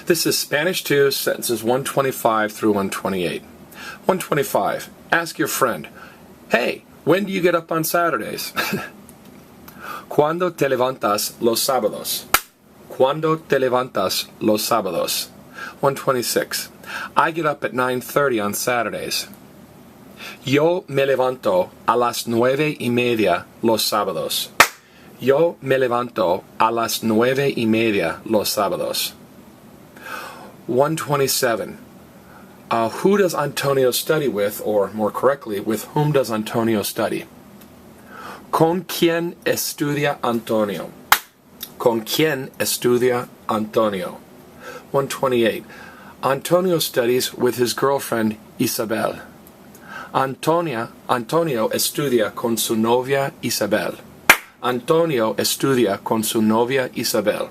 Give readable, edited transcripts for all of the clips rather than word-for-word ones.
This is Spanish 2, sentences 125 through 128. 125. Ask your friend, hey, when do you get up on Saturdays? ¿Cuándo te levantas los sábados? ¿Cuándo te levantas los sábados? 126. I get up at 9:30 on Saturdays. Yo me levanto a las 9:30 los sábados. Yo me levanto a las 9:30 los sábados. 127. Who does Antonio study with, or more correctly, with whom does Antonio study? ¿Con quién estudia Antonio? ¿Con quién estudia Antonio? 128. Antonio studies with his girlfriend Isabel. Antonio estudia con su novia Isabel. Antonio estudia con su novia Isabel.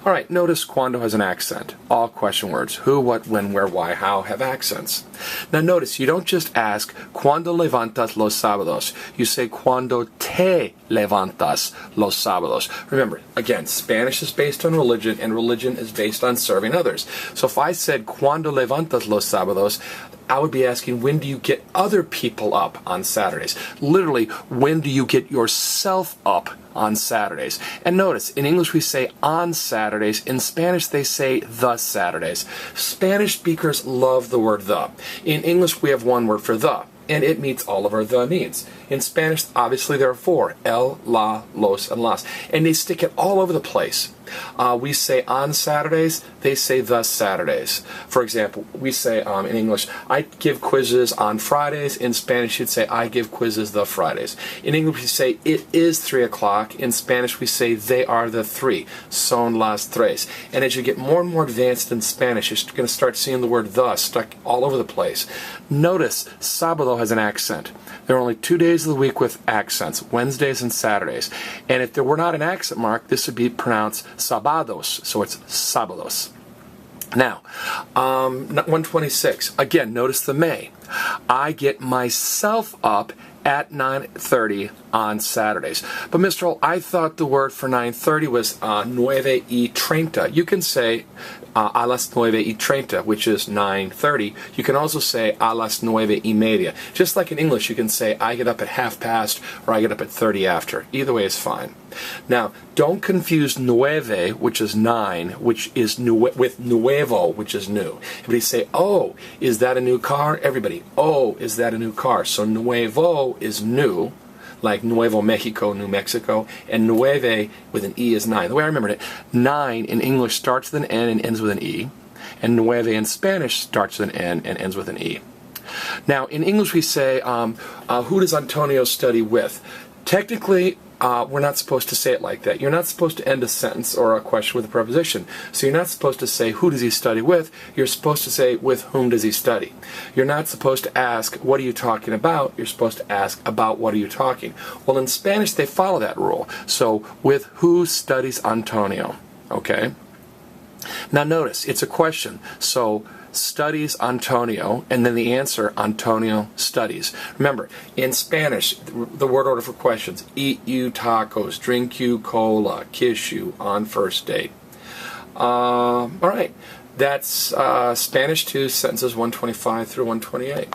All right, notice cuando has an accent. All question words, who, what, when, where, why, how, have accents. Now notice, you don't just ask, ¿Cuándo levantas los sábados? You say, ¿Cuándo te levantas los sábados? Remember, again, Spanish is based on religion, and religion is based on serving others. So if I said, ¿Cuándo levantas los sábados? I would be asking, when do you get other people up on Saturdays? Literally, when do you get yourself up on Saturdays? And notice, in English we say on Saturdays. In Spanish they say the Saturdays. Spanish speakers love the word the. In English we have one word for the, and it meets all of our the needs. In Spanish, obviously there are four: el, la, los, and las. And they stick it all over the place. We say on Saturdays, they say the Saturdays. For example, we say in English, I give quizzes on Fridays. In Spanish, you'd say, I give quizzes the Fridays. In English, we say, it is 3 o'clock. In Spanish, we say, they are the 3. Son las tres. And as you get more and more advanced in Spanish, you're going to start seeing the word the stuck all over the place. Notice, sábado has an accent. There are only 2 days of the week with accents, Wednesdays and Saturdays. And if there were not an accent mark, this would be pronounced sábados, so it's sábados. Now, 126. Again, notice the may. I get myself up at 9:30 on Saturdays. But Mr. Hall, I thought the word for 9:30 was 9:30. You can say a las 9:30, which is 9:30. You can also say a las 9:30. Just like in English, you can say I get up at 5:30 or I get up at 30 after. Either way is fine. Now, don't confuse nueve, which is 9, which is with nuevo, which is new. Everybody say, oh, is that a new car? Everybody, oh, is that a new car? So nuevo is new, like Nuevo Mexico, New Mexico, and nueve with an E is 9. The way I remembered it, 9 in English starts with an N and ends with an E, and nueve in Spanish starts with an N and ends with an E. Now, in English we say, who does Antonio study with? Technically, we're not supposed to say it like that. You're not supposed to end a sentence or a question with a preposition. So you're not supposed to say, who does he study with? You're supposed to say, with whom does he study? You're not supposed to ask, what are you talking about? You're supposed to ask, about what are you talking? Well, in Spanish, they follow that rule. So, with who studies Antonio? Okay? Now notice, it's a question. So, studies Antonio, and then the answer, Antonio studies. Remember, in Spanish, the word order for questions: eat you tacos, drink you cola, kiss you on first date. All right, that's Spanish 2, sentences 125 through 128.